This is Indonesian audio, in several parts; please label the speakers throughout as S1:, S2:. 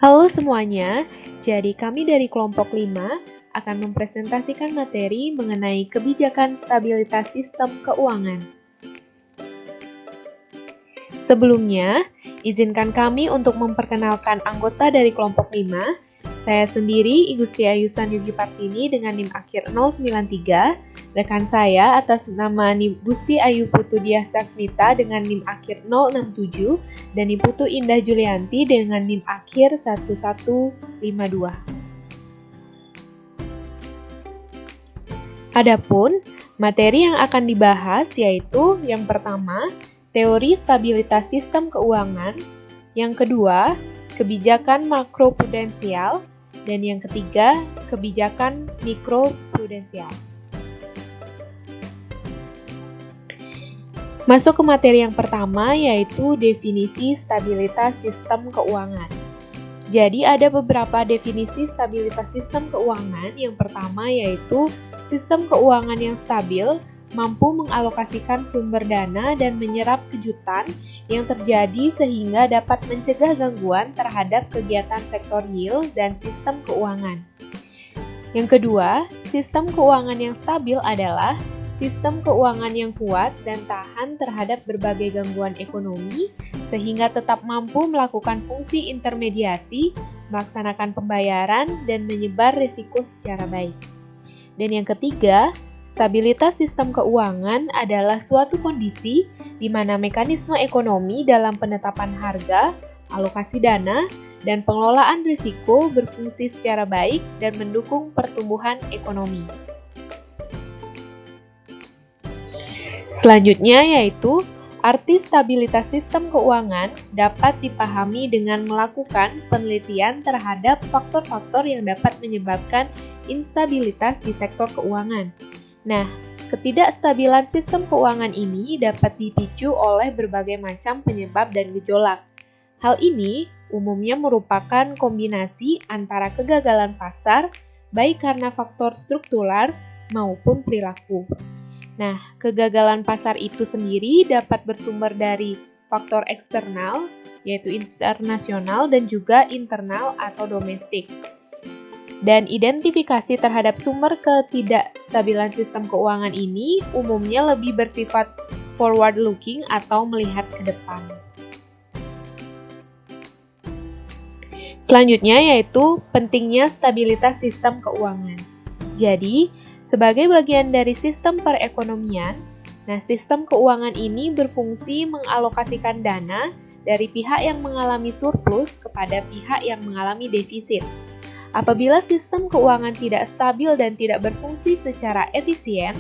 S1: Halo semuanya, jadi kami dari kelompok 5 akan mempresentasikan materi mengenai kebijakan stabilitas sistem keuangan. Sebelumnya, izinkan kami untuk memperkenalkan anggota dari kelompok 5. Saya sendiri, Igusti Ayusan Yugi Partini dengan NIM akhir 093, rekan saya atas nama NIM Gusti Ayu Putu Diah Sasmita dengan NIM akhir 067, dan NIM Putu Indah Julianti dengan NIM akhir 1152. Adapun materi yang akan dibahas yaitu yang pertama, teori stabilitas sistem keuangan, yang kedua, kebijakan makroprudensial, dan yang ketiga, kebijakan mikroprudensial. Masuk ke materi yang pertama, yaitu definisi stabilitas sistem keuangan. Jadi ada beberapa definisi stabilitas sistem keuangan. Yang pertama yaitu sistem keuangan yang stabil, mampu mengalokasikan sumber dana dan menyerap kejutan yang terjadi sehingga dapat mencegah gangguan terhadap kegiatan sektor yield dan sistem keuangan. Yang kedua, sistem keuangan yang stabil adalah sistem keuangan yang kuat dan tahan terhadap berbagai gangguan ekonomi sehingga tetap mampu melakukan fungsi intermediasi, melaksanakan pembayaran, dan menyebar risiko secara baik. Dan yang ketiga, stabilitas sistem keuangan adalah suatu kondisi di mana mekanisme ekonomi dalam penetapan harga, alokasi dana, dan pengelolaan risiko berfungsi secara baik dan mendukung pertumbuhan ekonomi. Selanjutnya yaitu arti stabilitas sistem keuangan dapat dipahami dengan melakukan penelitian terhadap faktor-faktor yang dapat menyebabkan instabilitas di sektor keuangan. Nah, ketidakstabilan sistem keuangan ini dapat dipicu oleh berbagai macam penyebab dan gejolak. Hal ini umumnya merupakan kombinasi antara kegagalan pasar, baik karena faktor struktural maupun perilaku. Nah, kegagalan pasar itu sendiri dapat bersumber dari faktor eksternal, yaitu internasional dan juga internal atau domestik. Dan identifikasi terhadap sumber ketidakstabilan sistem keuangan ini umumnya lebih bersifat forward-looking atau melihat ke depan. Selanjutnya yaitu pentingnya stabilitas sistem keuangan. Jadi, sebagai bagian dari sistem perekonomian, sistem keuangan ini berfungsi mengalokasikan dana dari pihak yang mengalami surplus kepada pihak yang mengalami defisit. Apabila sistem keuangan tidak stabil dan tidak berfungsi secara efisien,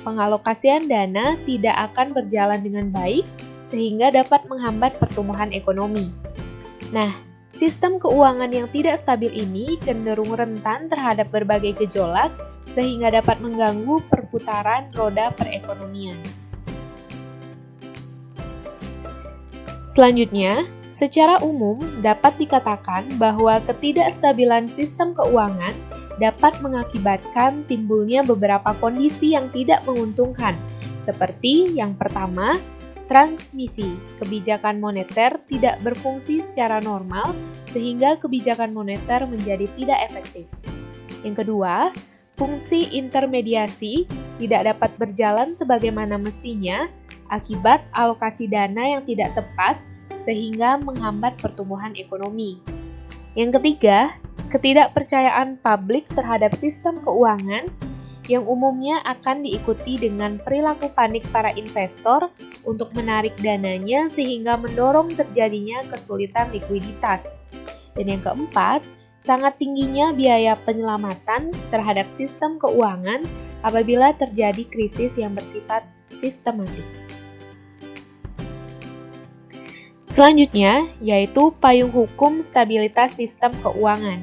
S1: pengalokasian dana tidak akan berjalan dengan baik sehingga dapat menghambat pertumbuhan ekonomi. Nah, sistem keuangan yang tidak stabil ini cenderung rentan terhadap berbagai gejolak sehingga dapat mengganggu perputaran roda perekonomian. Selanjutnya, secara umum dapat dikatakan bahwa ketidakstabilan sistem keuangan dapat mengakibatkan timbulnya beberapa kondisi yang tidak menguntungkan, seperti yang pertama, transmisi kebijakan moneter tidak berfungsi secara normal sehingga kebijakan moneter menjadi tidak efektif. Yang kedua, fungsi intermediasi tidak dapat berjalan sebagaimana mestinya akibat alokasi dana yang tidak tepat sehingga menghambat pertumbuhan ekonomi. Yang ketiga, ketidakpercayaan publik terhadap sistem keuangan yang umumnya akan diikuti dengan perilaku panik para investor untuk menarik dananya sehingga mendorong terjadinya kesulitan likuiditas. Dan yang keempat, sangat tingginya biaya penyelamatan terhadap sistem keuangan apabila terjadi krisis yang bersifat sistematik. Selanjutnya, yaitu payung hukum stabilitas sistem keuangan.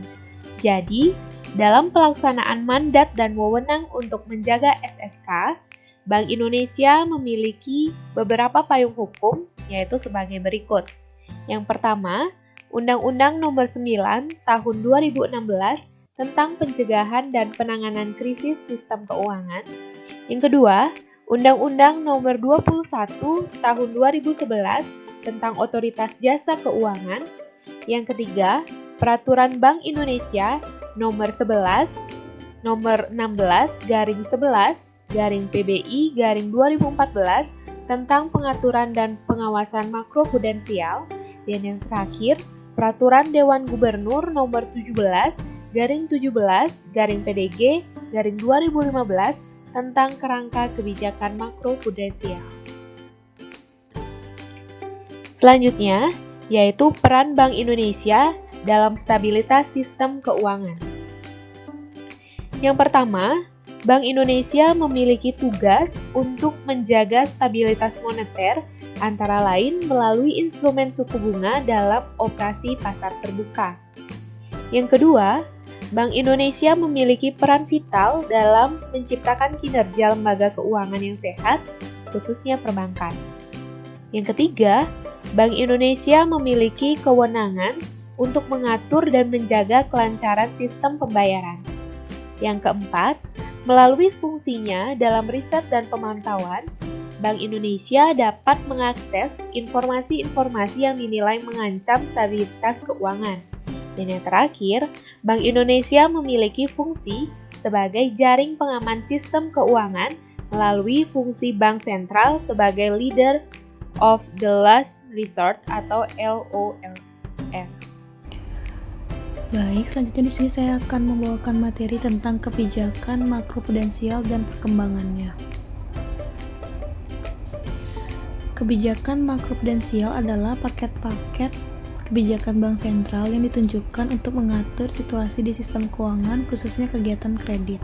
S1: Jadi, dalam pelaksanaan mandat dan wewenang untuk menjaga SSK, Bank Indonesia memiliki beberapa payung hukum, yaitu sebagai berikut. Yang pertama, Undang-Undang Nomor 9 Tahun 2016 tentang Pencegahan dan Penanganan Krisis Sistem Keuangan. Yang kedua, Undang-Undang Nomor 21 Tahun 2011 tentang Otoritas Jasa Keuangan. Yang ketiga, Peraturan Bank Indonesia Nomor 11, Nomor 16/11/PBI/2014 tentang pengaturan dan pengawasan makroprudensial, dan yang terakhir, Peraturan Dewan Gubernur Nomor 17/17/PDG/2015 tentang kerangka kebijakan makroprudensial. Selanjutnya, yaitu peran Bank Indonesia dalam stabilitas sistem keuangan. Yang pertama, Bank Indonesia memiliki tugas untuk menjaga stabilitas moneter, antara lain melalui instrumen suku bunga dalam operasi pasar terbuka. Yang kedua, Bank Indonesia memiliki peran vital dalam menciptakan kinerja lembaga keuangan yang sehat, khususnya perbankan. Yang ketiga, Bank Indonesia memiliki kewenangan untuk mengatur dan menjaga kelancaran sistem pembayaran. Yang keempat, melalui fungsinya dalam riset dan pemantauan, Bank Indonesia dapat mengakses informasi-informasi yang dinilai mengancam stabilitas keuangan. Dan yang terakhir, Bank Indonesia memiliki fungsi sebagai jaring pengaman sistem keuangan melalui fungsi Bank Sentral sebagai Leader of the Last Resort atau LOLR.
S2: Baik, selanjutnya di sini saya akan membawakan materi tentang kebijakan makroprudensial dan perkembangannya. Kebijakan makroprudensial adalah paket-paket kebijakan bank sentral yang ditunjukkan untuk mengatur situasi di sistem keuangan, khususnya kegiatan kredit.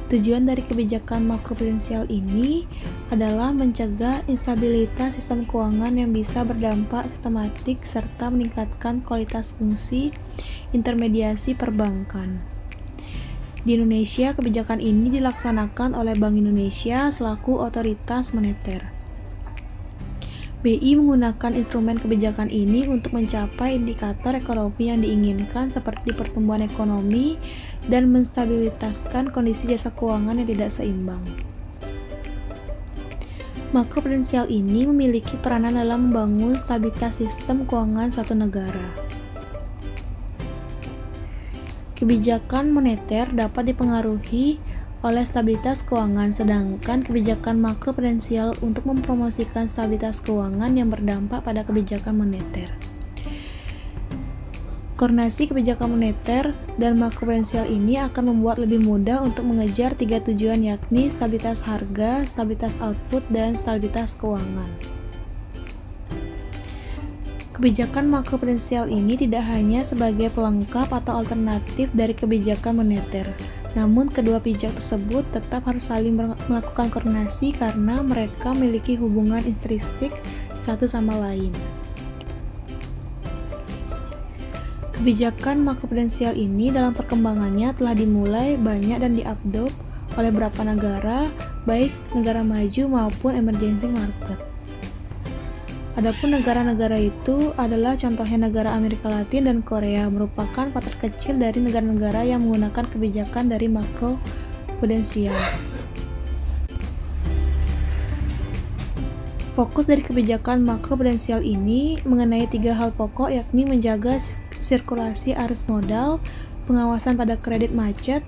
S2: Tujuan dari kebijakan makroprudensial ini adalah mencegah instabilitas sistem keuangan yang bisa berdampak sistematik serta meningkatkan kualitas fungsi intermediasi perbankan. Di Indonesia, kebijakan ini dilaksanakan oleh Bank Indonesia selaku otoritas moneter. BI menggunakan instrumen kebijakan ini untuk mencapai indikator ekonomi yang diinginkan seperti pertumbuhan ekonomi dan menstabilitaskan kondisi jasa keuangan yang tidak seimbang. Makroprudensial ini memiliki peranan dalam membangun stabilitas sistem keuangan suatu negara. Kebijakan moneter dapat dipengaruhi oleh stabilitas keuangan, sedangkan kebijakan makroprudensial untuk mempromosikan stabilitas keuangan yang berdampak pada kebijakan moneter. Koordinasi kebijakan moneter dan makroprudensial ini akan membuat lebih mudah untuk mengejar tiga tujuan, yakni stabilitas harga, stabilitas output, dan stabilitas keuangan. Kebijakan makroprudensial ini tidak hanya sebagai pelengkap atau alternatif dari kebijakan moneter, namun kedua pihak tersebut tetap harus saling melakukan koordinasi karena mereka memiliki hubungan intrinsik satu sama lain. Kebijakan makroprudensial ini dalam perkembangannya telah dimulai banyak dan diadop oleh beberapa negara, baik negara maju maupun emerging market. Adapun negara-negara itu adalah contohnya negara Amerika Latin dan Korea, merupakan partner kecil dari negara-negara yang menggunakan kebijakan dari makroprudensial. Fokus dari kebijakan makroprudensial ini mengenai tiga hal pokok, yakni menjaga sirkulasi arus modal, pengawasan pada kredit macet,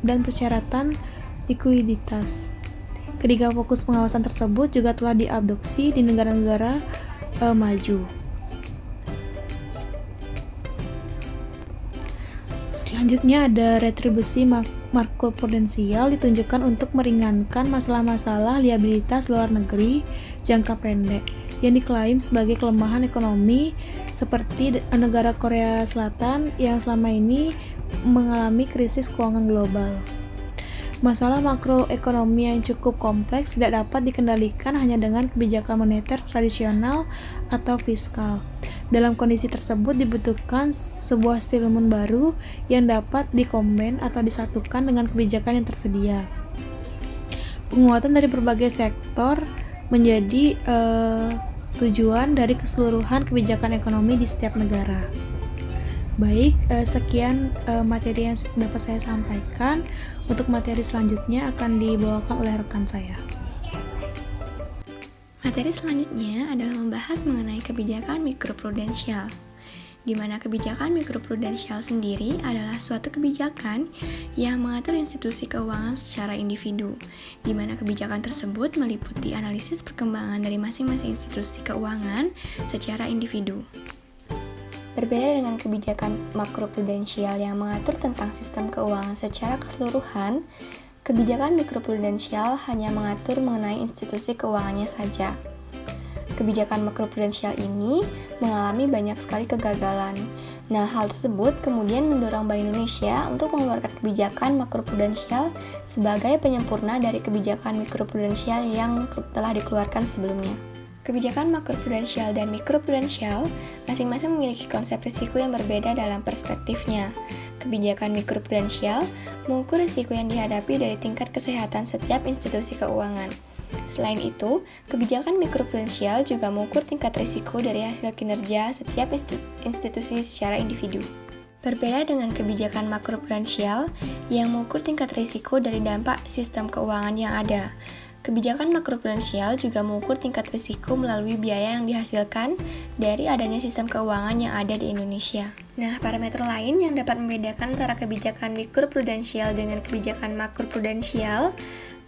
S2: dan persyaratan likuiditas. Ketiga fokus pengawasan tersebut juga telah diadopsi di negara-negara maju. Selanjutnya ada retribusi makroprudensial, ditunjukkan untuk meringankan masalah-masalah liabilitas luar negeri jangka pendek yang diklaim sebagai kelemahan ekonomi, seperti negara Korea Selatan yang selama ini mengalami krisis keuangan global. Masalah makroekonomi yang cukup kompleks tidak dapat dikendalikan hanya dengan kebijakan moneter tradisional atau fiskal. Dalam kondisi tersebut dibutuhkan sebuah stimulan baru yang dapat dikombin atau disatukan dengan kebijakan yang tersedia. Penguatan dari berbagai sektor menjadi tujuan dari keseluruhan kebijakan ekonomi di setiap negara. Baik, sekian materi yang dapat saya sampaikan. Untuk materi selanjutnya akan dibawakan oleh rekan saya.
S3: Materi selanjutnya adalah membahas mengenai kebijakan mikroprudensial. di mana kebijakan mikroprudensial sendiri adalah suatu kebijakan yang mengatur institusi keuangan secara individu, di mana kebijakan tersebut meliputi analisis perkembangan dari masing-masing institusi keuangan secara individu. Berbeda dengan kebijakan makroprudensial yang mengatur tentang sistem keuangan secara keseluruhan, kebijakan mikroprudensial hanya mengatur mengenai institusi keuangannya saja. Kebijakan makroprudensial ini mengalami banyak sekali kegagalan. Nah, hal tersebut kemudian mendorong Bank Indonesia untuk mengeluarkan kebijakan makroprudensial sebagai penyempurna dari kebijakan mikroprudensial yang telah dikeluarkan sebelumnya. Kebijakan makroprudensial dan mikroprudensial masing-masing memiliki konsep risiko yang berbeda dalam perspektifnya. Kebijakan mikroprudensial mengukur risiko yang dihadapi dari tingkat kesehatan setiap institusi keuangan. Selain itu, kebijakan mikroprudensial juga mengukur tingkat risiko dari hasil kinerja setiap institusi secara individu. Berbeda dengan kebijakan makroprudensial yang mengukur tingkat risiko dari dampak sistem keuangan yang ada. Kebijakan makroprudensial juga mengukur tingkat risiko melalui biaya yang dihasilkan dari adanya sistem keuangan yang ada di Indonesia. Nah, parameter lain yang dapat membedakan antara kebijakan mikroprudensial dengan kebijakan makroprudensial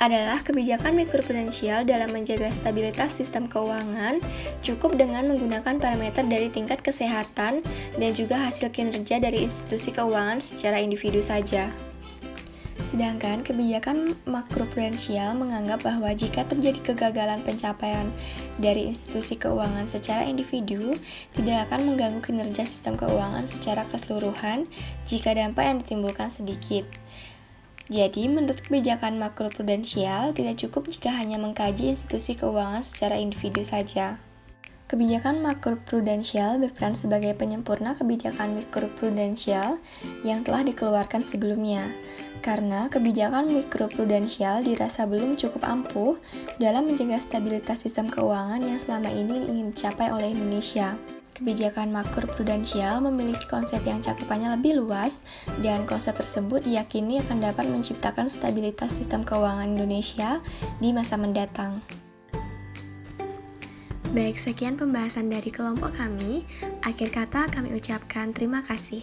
S3: adalah kebijakan mikroprudensial dalam menjaga stabilitas sistem keuangan cukup dengan menggunakan parameter dari tingkat kesehatan dan juga hasil kinerja dari institusi keuangan secara individu saja. Sedangkan kebijakan makroprudensial menganggap bahwa jika terjadi kegagalan pencapaian dari institusi keuangan secara individu, tidak akan mengganggu kinerja sistem keuangan secara keseluruhan jika dampak yang ditimbulkan sedikit. Jadi, menurut kebijakan makroprudensial, tidak cukup jika hanya mengkaji institusi keuangan secara individu saja. Kebijakan makroprudensial berperan sebagai penyempurna kebijakan mikroprudensial yang telah dikeluarkan sebelumnya, karena kebijakan mikroprudensial dirasa belum cukup ampuh dalam menjaga stabilitas sistem keuangan yang selama ini ingin dicapai oleh Indonesia. Kebijakan makroprudensial memiliki konsep yang cakupannya lebih luas, dan konsep tersebut diyakini akan dapat menciptakan stabilitas sistem keuangan Indonesia di masa mendatang. Baik, sekian pembahasan dari kelompok kami. Akhir kata kami ucapkan terima kasih.